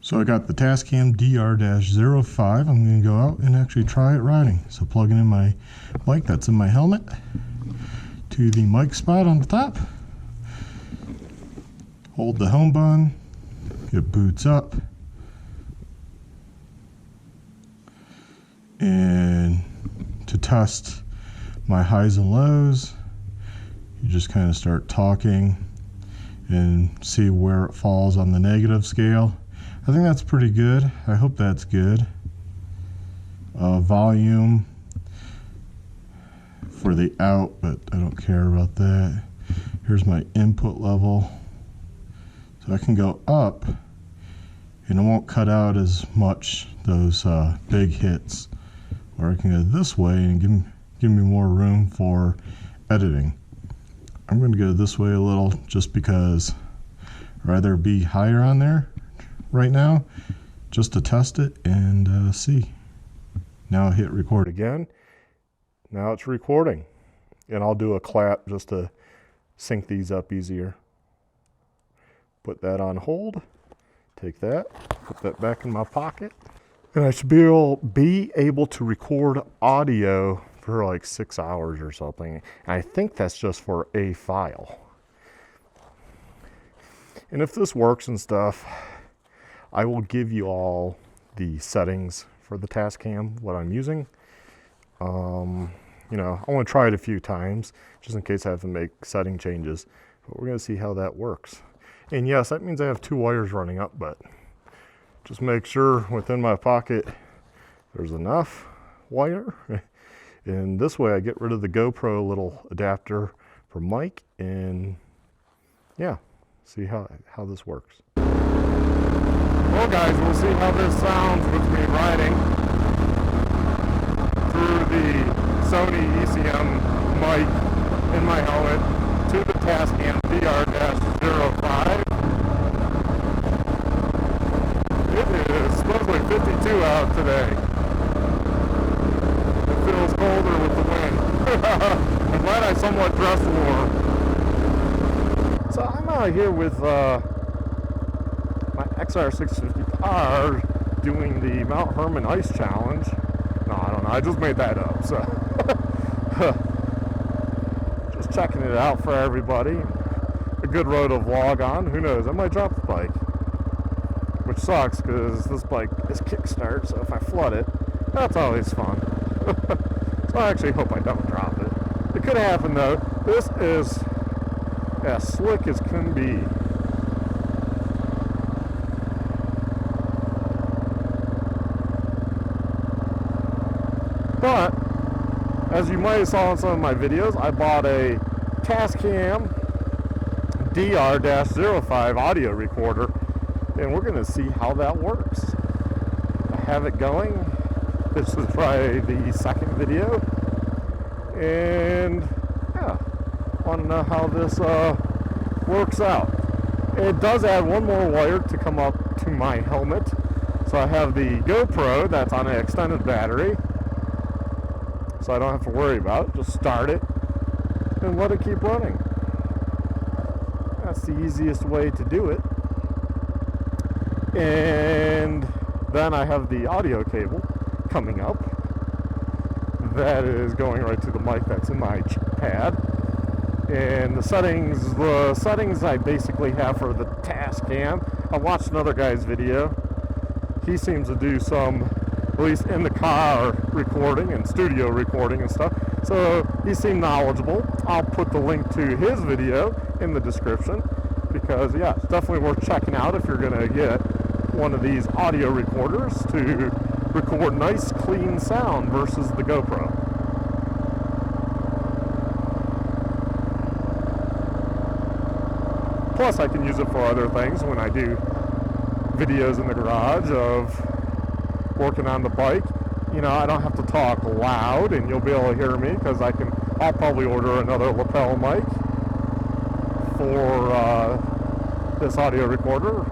So I got the Tascam DR-05. I'm going to go out and actually try it riding. So plugging in my mic that's in my helmet to the mic spot on the top. Hold the home button. It boots up. And to test my highs and lows, you just kind of start talking and see where it falls on the negative scale. I think that's pretty good. I hope that's good. Volume for the out, but I don't care about that. Here's my input level. So I can go up and it won't cut out as much those big hits. Or I can go this way and give me more room for editing. I'm going to go this way a little just because I'd rather be higher on there right now, just to test it and see. Now I hit record again. Now it's recording, and I'll do a clap just to sync these up easier. Put that on hold, take that, put that back in my pocket, and I should be able to record audio for like 6 hours or something. And I think that's just for a file. And if this works and stuff, I will give you all the settings for the Tascam, what I'm using. You know, I want to try it a few times just in case I have to make setting changes. But we're going to see how that works. And yes, that means I have 2 wires running up, but just make sure within my pocket there's enough wire. And this way I get rid of the GoPro little adapter for mic, and yeah, see how this works. Well guys, we'll see how this sounds with me riding through the Sony ECM mic in my helmet to the Tascam DR-05. It is supposedly 52 out today. It feels colder with the wind. I'm glad I somewhat dressed warm. So I'm out here with my XR650R doing the Mount Herman Ice Challenge. No, I don't know. I just made that up. So just checking it out for everybody. A good road to vlog on. Who knows? I might drop the bike, which sucks because this bike is kickstart. So if I flood it, that's always fun. So I actually hope I don't drop it. It could happen though. This is as slick as can be. But, as you might have saw in some of my videos, I bought a Tascam DR-05 audio recorder, and we're going to see how that works. I have it going. This is probably the second video, and yeah, want to know how this works out. It does add one more wire to come up to my helmet, so I have the GoPro that's on an extended battery. So I don't have to worry about it. Just start it and let it keep running. That's the easiest way to do it. And then I have the audio cable coming up. That is going right to the mic that's in my pad. And the settings I basically have for the Tascam. I watched another guy's video. He seems to do some, at least in the car recording and studio recording and stuff. So he seemed knowledgeable. I'll put the link to his video in the description because yeah, it's definitely worth checking out if you're gonna get one of these audio recorders to record nice clean sound versus the GoPro. Plus I can use it for other things when I do videos in the garage of working on the bike. You know, I don't have to talk loud and you'll be able to hear me because I'll probably order another lapel mic for this audio recorder.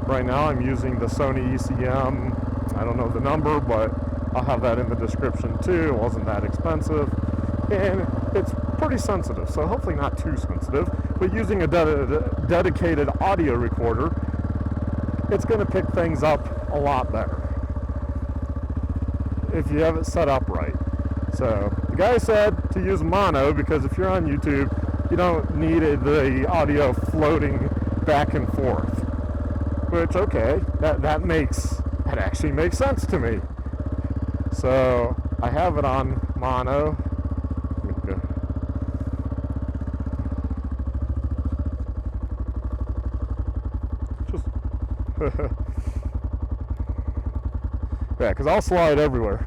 Right now I'm using the Sony ECM, I don't know the number, but I'll have that in the description too. It wasn't that expensive and it's pretty sensitive, so hopefully not too sensitive, but using a dedicated audio recorder it's going to pick things up a lot better if you have it set up right. So the guy said to use mono because if you're on YouTube, you don't need the audio floating back and forth. Which, okay, that actually makes sense to me. So I have it on mono. Just yeah, because I'll slide everywhere.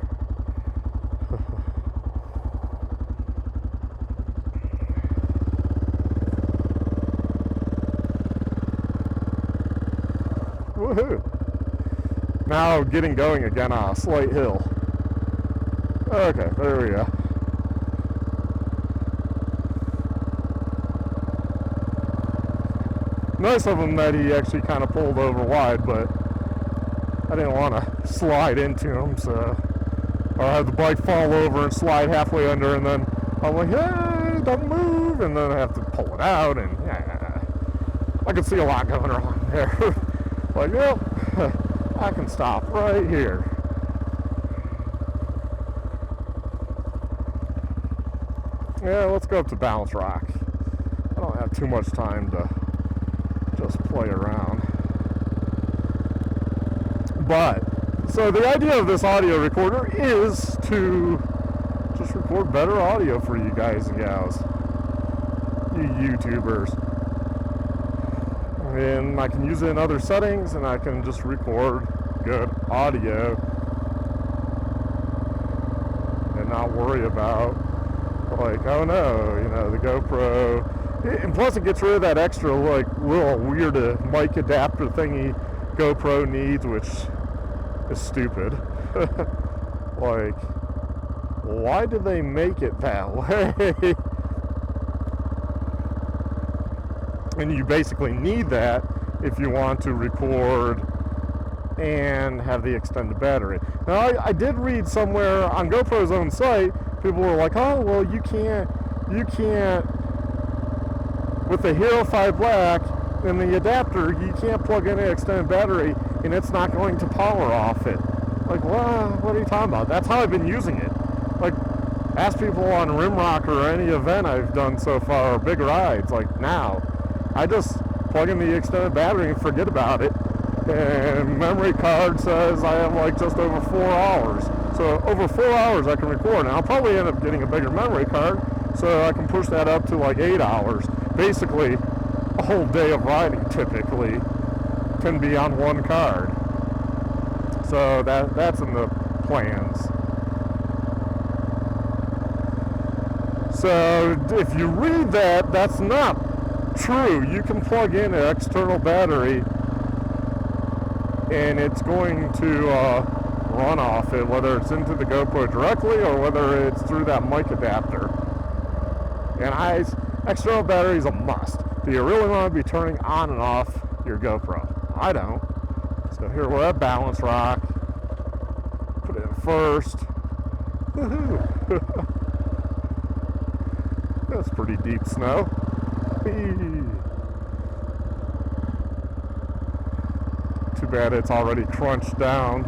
Woohoo! Now getting going again on a slight hill. Okay, there we go. Nice of him that he actually kind of pulled over wide, but I didn't want to slide into him, so I'll have the bike fall over and slide halfway under, and then I'm like, hey, don't move, and then I have to pull it out, and yeah, I can see a lot going on there. Like, yep, I can stop right here. Yeah, let's go up to Balance Rock. I don't have too much time to just play around. But, so the idea of this audio recorder is to just record better audio for you guys and gals, you YouTubers. And I can use it in other settings, and I can just record good audio and not worry about, like, oh no, you know, the GoPro. And plus it gets rid of that extra, like, little weird mic adapter thingy GoPro needs, which is stupid. Like, why did they make it that way? And you basically need that if you want to record and have the extended battery. Now, I did read somewhere on GoPro's own site, people were like, oh, well, you can't, with the Hero 5 Black and the adapter, you can't plug in an extended battery and it's not going to power off it. Like, well, what are you talking about? That's how I've been using it. Like, ask people on Rimrock or any event I've done so far, or big rides, like now. I just plug in the extended battery and forget about it. And memory card says I have like just over 4 hours. So over 4 hours I can record. And I'll probably end up getting a bigger memory card so I can push that up to like 8 hours. Basically, a whole day of riding typically can be on one card. So that's in the plans. So if you read that, that's not true. You can plug in an external battery and it's going to run off it, whether it's into the GoPro directly or whether it's through that mic adapter. And external battery is a must. Do you really want to be turning on and off your GoPro? I don't. So here we're at Balance Rock. Put it in first. Woohoo! That's pretty deep snow. Too bad it's already crunched down.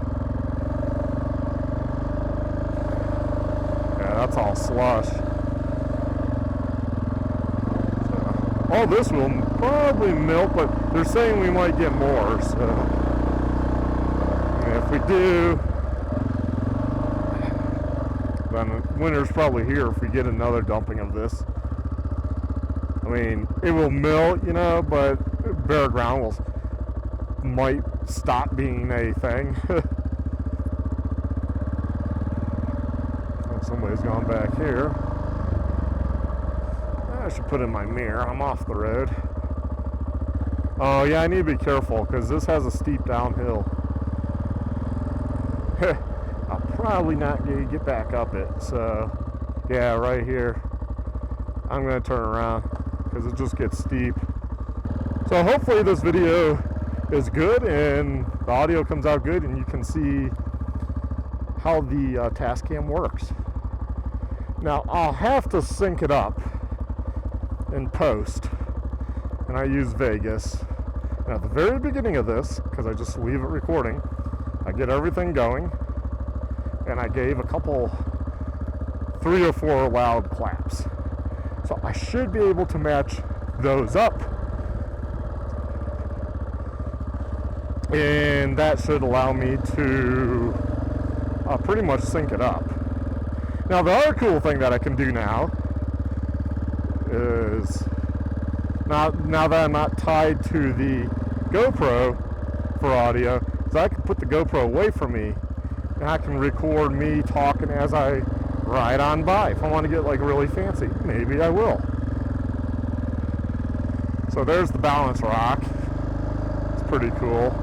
Yeah, that's all slush. So, all this will probably melt, but they're saying we might get more. So, and if we do, then winter's probably here if we get another dumping of this. I mean, it will melt, you know, but bare ground might stop being a thing. Somebody's gone back here. I should put in my mirror. I'm off the road. Oh, yeah, I need to be careful because this has a steep downhill. I'll probably not get back up it. So, yeah, right here. I'm going to turn around because it just gets steep. So hopefully this video is good and the audio comes out good and you can see how the Tascam works. Now I'll have to sync it up in post, and I use Vegas, At the very beginning of this, because I just leave it recording, I get everything going, and I gave a couple, 3 or 4 loud claps. So I should be able to match those up, and that should allow me to pretty much sync it up. Now the other cool thing that I can do now is, now that I'm not tied to the GoPro for audio, is I can put the GoPro away from me and I can record me talking as I ride on by. If I want to get like really fancy, maybe I will. So there's the balance rock. It's pretty cool.